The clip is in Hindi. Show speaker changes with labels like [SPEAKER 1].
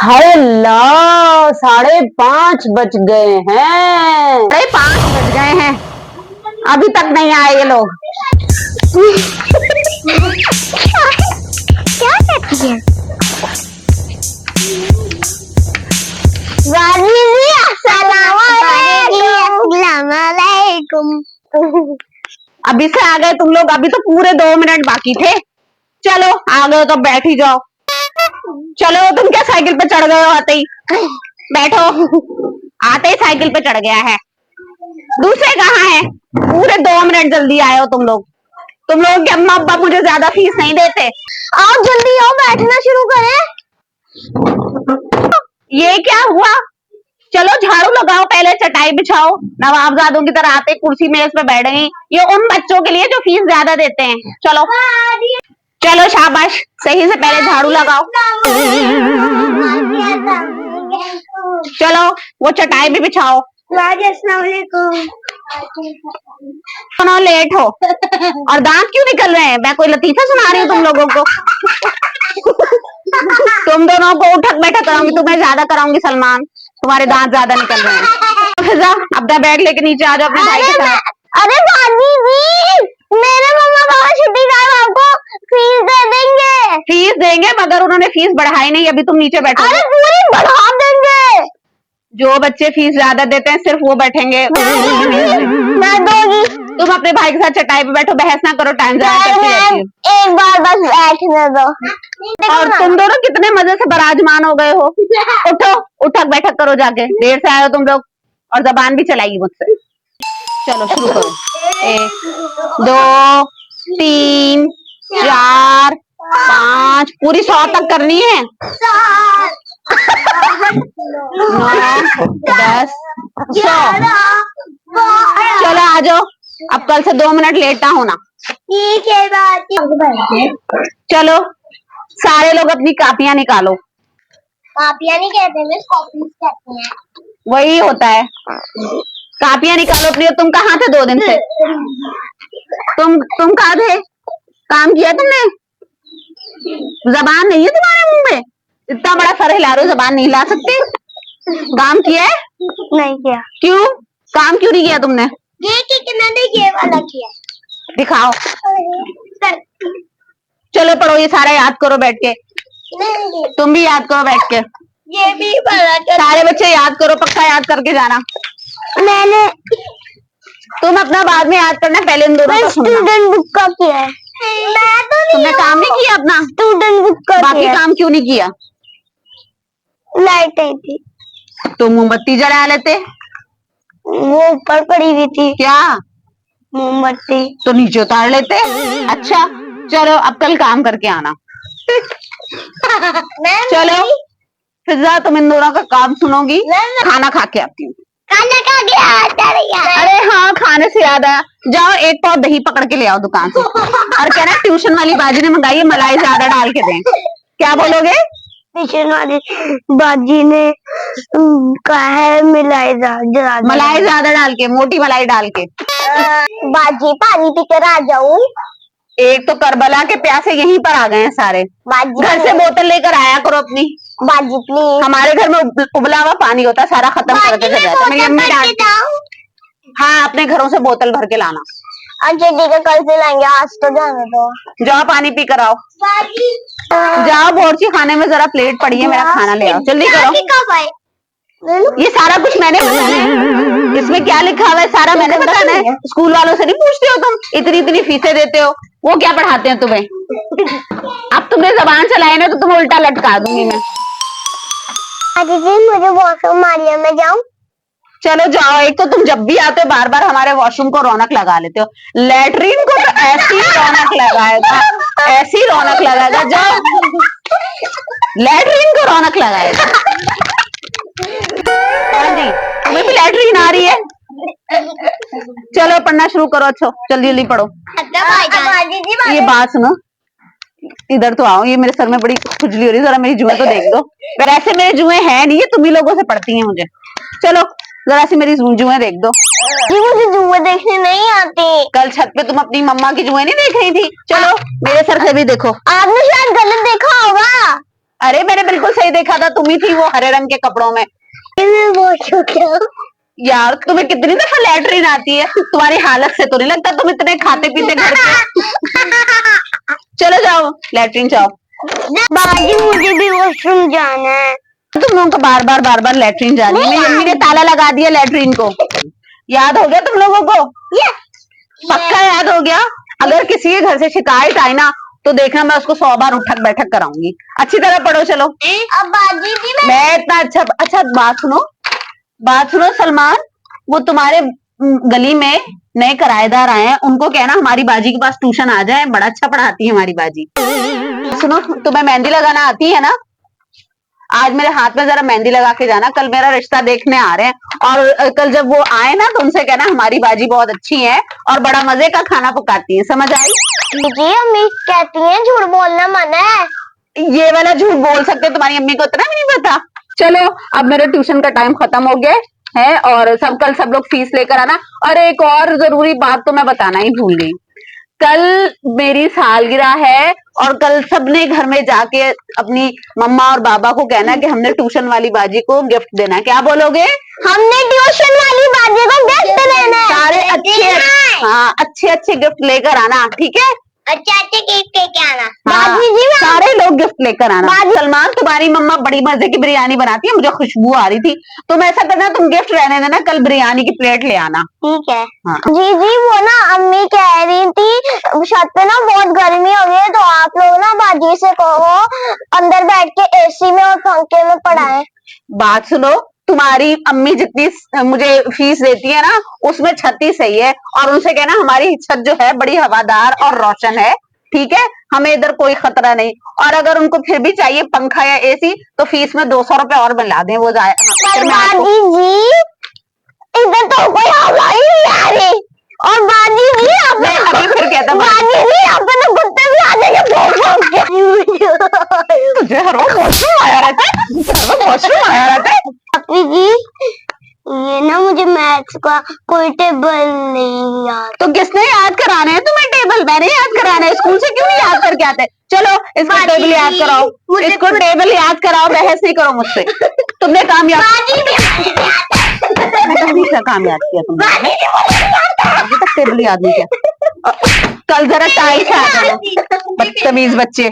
[SPEAKER 1] हाय अल्लाह, 5:30 बज गए हैं। 5:30 बज गए हैं, अभी तक नहीं आए ये लोग।
[SPEAKER 2] क्या कहती है?
[SPEAKER 1] अभी से आ गए तुम लोग, अभी तो पूरे 2 मिनट बाकी थे। चलो आ गए तो बैठ ही जाओ। चलो तुम क्या साइकिल पे चढ़ गए हो आते ही? बैठो। आते ही साइकिल पे चढ़ गया है। दूसरे कहाँ है? पूरे 2 मिनट जल्दी आए हो तुम लोग। तुम लोग के अम्मा अब्बा मुझे ज्यादा फीस नहीं देते।
[SPEAKER 2] आओ जल्दी आओ, बैठना शुरू करें।
[SPEAKER 1] ये क्या हुआ? चलो झाड़ू लगाओ, पहले चटाई बिछाओ। नवाबजादों की तरह आते कुर्सी मेज पे बैठ गई। ये उन बच्चों के लिए जो फीस ज्यादा देते हैं। चलो चलो शाबाश, सही से पहले झाड़ू लगाओ। चलो वो चटाई भी बिछाओ। दोनों लेट हो और दांत क्यों निकल रहे हैं? मैं कोई लतीफा सुना रही हूँ तुम लोगों को? तुम दोनों को उठक बैठक कराऊंगी, तुम्हें ज्यादा कराऊंगी सलमान। तुम्हारे दांत ज्यादा निकल रहे हैं। फिजा अपना बैग लेके नीचे आ जाओ अपने भाई के साथ।
[SPEAKER 2] अरे दादी जी, मेरे मम्मा पापा छुट्टी टाइम आपको फीस दे देंगे।
[SPEAKER 1] फीस देंगे मगर उन्होंने फीस बढ़ाई नहीं, अभी तुम नीचे बैठो।
[SPEAKER 2] अरे पूरी बढ़ा देंगे।
[SPEAKER 1] जो बच्चे फीस ज्यादा देते हैं सिर्फ वो बैठेंगे।
[SPEAKER 2] मैं दूंगी।
[SPEAKER 1] तुम अपने भाई के साथ चटाई पे बैठो, बहस ना करो, टाइम जाया करती रहती है।
[SPEAKER 2] एक बार बस बैठने दो।
[SPEAKER 1] और तुम दोनों कितने मजे से बराजमान हो गए हो। उठो, उठक बैठक करो जाके, देर से आए हो तुम लोग और जबान भी चलाएगी मुझसे। चलो शुरू करो। 1 2 3 4 5, पूरी 100 तक करनी है। 9 10 100। चलो आ जाओ, अब कल से 2 मिनट लेट ना होना।
[SPEAKER 2] ठीक है बाजी।
[SPEAKER 1] चलो सारे लोग अपनी कापियां निकालो।
[SPEAKER 2] कापियां नहीं कहते हैं, कॉपीज कहते हैं।
[SPEAKER 1] वही होता है। कापियां निकालो अपनी। तुम कहाँ थे 2 दिन से? तुम कहाँ थे? काम किया तुमने? जबान नहीं है तुम्हारे मुंह में? इतना बड़ा सर हिला रहे हो, जबान नहीं हिला सकते? काम किया है?
[SPEAKER 2] नहीं किया।
[SPEAKER 1] क्यों? काम क्यों नहीं किया तुमने?
[SPEAKER 2] ये कितना ने ये वाला किया।
[SPEAKER 1] दिखाओ। चलो पढ़ो, ये सारा याद करो बैठ के। तुम भी याद करो बैठ के।
[SPEAKER 2] ये भी वाला
[SPEAKER 1] सारे बच्चे याद करो, पक्का याद करके जाना।
[SPEAKER 2] मैंने
[SPEAKER 1] तुम अपना बाद में याद करना, पहले इन दोनों का सुनना।
[SPEAKER 2] स्टूडेंट बुक का किया है। मैं तो नहीं।
[SPEAKER 1] तुमने काम नहीं किया अपना?
[SPEAKER 2] स्टूडेंट बुक का
[SPEAKER 1] बाकी
[SPEAKER 2] किया।
[SPEAKER 1] काम क्यों नहीं किया?
[SPEAKER 2] लाइट आई थी
[SPEAKER 1] तो मोमबत्ती जला लेते।
[SPEAKER 2] वो ऊपर पड़ी हुई थी।
[SPEAKER 1] क्या?
[SPEAKER 2] मोमबत्ती।
[SPEAKER 1] तो नीचे उतार लेते। अच्छा चलो अब कल काम करके आना। चलो फिजा, तुम इन दोनों का काम सुनोगी। खाना खा के आती हूँ।
[SPEAKER 2] खाना खा गया।
[SPEAKER 1] अरे हाँ, खाने से याद आया, जाओ 1 पाव दही पकड़ के ले आओ दुकान से। और कहना ट्यूशन वाली बाजी ने मंगाई है, मलाई ज्यादा डाल के दें। क्या बोलोगे?
[SPEAKER 2] ट्यूशन वाली बाजी ने कहा है मलाई
[SPEAKER 1] ज्यादा डाल के, मोटी मलाई डाल के।
[SPEAKER 2] बाजी पानी पीकर आ जाऊं।
[SPEAKER 1] एक तो करबला के प्यासे यहीं पर आ गए हैं सारे।
[SPEAKER 2] बाजी
[SPEAKER 1] घर से बोतल लेकर आया करो अपनी।
[SPEAKER 2] बाजी प्लीज।
[SPEAKER 1] हमारे घर में उबला हुआ पानी होता है, सारा खत्म करके चले जाता है। मेरी अम्मी डांटती। हाँ, अपने घरों से बोतल भर के लाना।
[SPEAKER 2] अच्छा ठीक है, कल से लाएंगे, आज तो जाने दो।
[SPEAKER 1] जाओ पानी पी कर आओ। जाओ बोर्ची खाने में जरा प्लेट पड़ी है, मेरा खाना ले आओ, जल्दी करो। ये सारा कुछ मैंने बताना है। इसमें क्या लिखा हुआ है सारा मैंने बताना है। स्कूल वालों से नहीं पूछते हो तुम? इतनी फीसें देते हो, वो क्या पढ़ाते हैं तुम्हें? अब तुमने जबान चलाई ना तो तुम उल्टा लटका दूंगी मैं।
[SPEAKER 2] दीदी मुझे वॉशरूम आ रही है, मैं जाऊं?
[SPEAKER 1] चलो जाओ। एक तो तुम जब भी आते हो बार बार हमारे वॉशरूम को रौनक लगा लेते हो। लैट्रीन को तो ऐसी रौनक लगाएगा, ऐसी रौनक लगाएगा। जाओ, लैट्रीन को रौनक लगाएगा। जी तुम्हें भी लैट्रीन आ रही है? चलो पढ़ना शुरू करो। अच्छा जल्दी जल्दी पढ़ो। ये बात सुनो, इधर तो आओ। ये मेरे सर में बड़ी खुजली हो रही है, जरा मेरी जुएं तो देख दो। वैसे मेरी जुएं है नहीं, ये तुम ही लोगों से पढ़ती हैं मुझे। चलो जरा सी मेरी जुएं देख दो।
[SPEAKER 2] जी मुझे जुएं देखने नहीं आती।
[SPEAKER 1] कल छत पे तुम अपनी मम्मा की जुएं नहीं देख रही थी? चलो मेरे सर से भी देखो।
[SPEAKER 2] आपने शायद गलत देखा होगा।
[SPEAKER 1] अरे मैंने बिल्कुल सही देखा था, तुम ही थी वो हरे रंग के कपड़ों में।
[SPEAKER 2] मैं बहुत छोटा हूँ।
[SPEAKER 1] यार तुम्हें कितनी दफा लैट्रिन आती है, तुम्हारी हालत से तो नहीं लगता तुम इतने खाते पीते घर पे। चलो जाओ लैट्रिन जाओ।
[SPEAKER 2] बाजी मुझे भी वॉशरूम जाना है।
[SPEAKER 1] तुम लोगों को बार बार लैट्रिन जानी है, मेरी अम्मी ने ताला लगा दिया लैट्रिन को। याद हो गया तुम लोगों को? पक्का याद हो गया? अगर किसी के घर से शिकायत आई ना तो देखना मैं उसको 100 बार उठक बैठक कराऊंगी। अच्छी तरह पढ़ो चलो।
[SPEAKER 2] अब बाजी जी
[SPEAKER 1] मैं इतना अच्छा बात सुनो सलमान, वो तुम्हारे गली में नए किराएदार आए हैं, उनको कहना हमारी बाजी के पास ट्यूशन आ जाए, बड़ा अच्छा पढ़ाती है हमारी बाजी। सुनो, तुम्हें मेहंदी लगाना आती है ना? आज मेरे हाथ में जरा मेहंदी लगा के जाना, कल मेरा रिश्ता देखने आ रहे हैं और कल जब वो आए ना तो उनसे कहना हमारी बाजी बहुत अच्छी है और बड़ा मजे का खाना पकाती है। समझ आई?
[SPEAKER 2] जी अम्मी कहती हैं झूठ बोलना मना है।
[SPEAKER 1] ये वाला झूठ बोल सकते हो, तुम्हारी अम्मी को इतना भी नहीं पता। चलो अब मेरे ट्यूशन का टाइम खत्म हो गया है और कल सब लोग फीस लेकर आना। और एक और जरूरी बात तो मैं बताना ही भूल गई, कल मेरी सालगिरह है और कल सबने घर में जाके अपनी मम्मा और बाबा को कहना कि हमने ट्यूशन वाली बाजी को गिफ्ट देना है। क्या बोलोगे?
[SPEAKER 2] हमने ट्यूशन वाली बाजी को गिफ्ट देना है।
[SPEAKER 1] सारे अच्छे गिफ्ट लेकर आना, ठीक है?
[SPEAKER 2] अच्छे गिफ्ट लेके आना।
[SPEAKER 1] हाँ,
[SPEAKER 2] बाजी जी
[SPEAKER 1] सारे लोग गिफ्ट लेकर आना। सलमान तुम्हारी मम्मा बड़ी मजे की बिरयानी बनाती है, मुझे खुशबू आ रही थी। तुम ऐसा करना, तुम गिफ्ट रहने देना, कल बिरयानी की प्लेट ले आना।
[SPEAKER 2] ठीक है।
[SPEAKER 1] हाँ।
[SPEAKER 2] जी वो ना अम्मी कह रही थी छत पे ना बहुत गर्मी हो गई है तो आप लोग ना बाजी से कहो अंदर बैठ के एसी में और पंखे में पढ़ाएं।
[SPEAKER 1] बात सुनो, तुम्हारी अम्मी जितनी मुझे फीस देती है ना उसमें 36 सही है, और उनसे कहना हमारी छत जो है बड़ी हवादार और रोशन है, ठीक है? हमें इधर कोई खतरा नहीं। और अगर उनको फिर भी चाहिए पंखा या एसी तो फीस में 200 रुपए और मिला दें, वो जाए।
[SPEAKER 2] बाजी जी इधर तो कोई आवाज ही नहीं आ रही। और बाजी जी
[SPEAKER 1] अभी फिर कहता
[SPEAKER 2] बाजी जी अपने कुत्ते भी आ जाएंगे।
[SPEAKER 1] तुझे हर रोज वॉशरूम आया रहता है, वॉशरूम आया रहता है।
[SPEAKER 2] अपनी जी ये ना मुझे मैथ्स का कोई टेबल नहीं याद।
[SPEAKER 1] तो किसने याद कराने हैं तुम्हें टेबल? मैंने याद कराना है, स्कूल से क्यों नहीं याद करके आते? चलो इसको टेबल याद कराओ, इसको टेबल याद कराओ, बहस नहीं करो मुझसे। तुमने काम याद काम याद किया तुमने? अभी तक टेबल याद नहीं किया। कल जरा टाइम से आ जाना, बदतमीज बच्चे।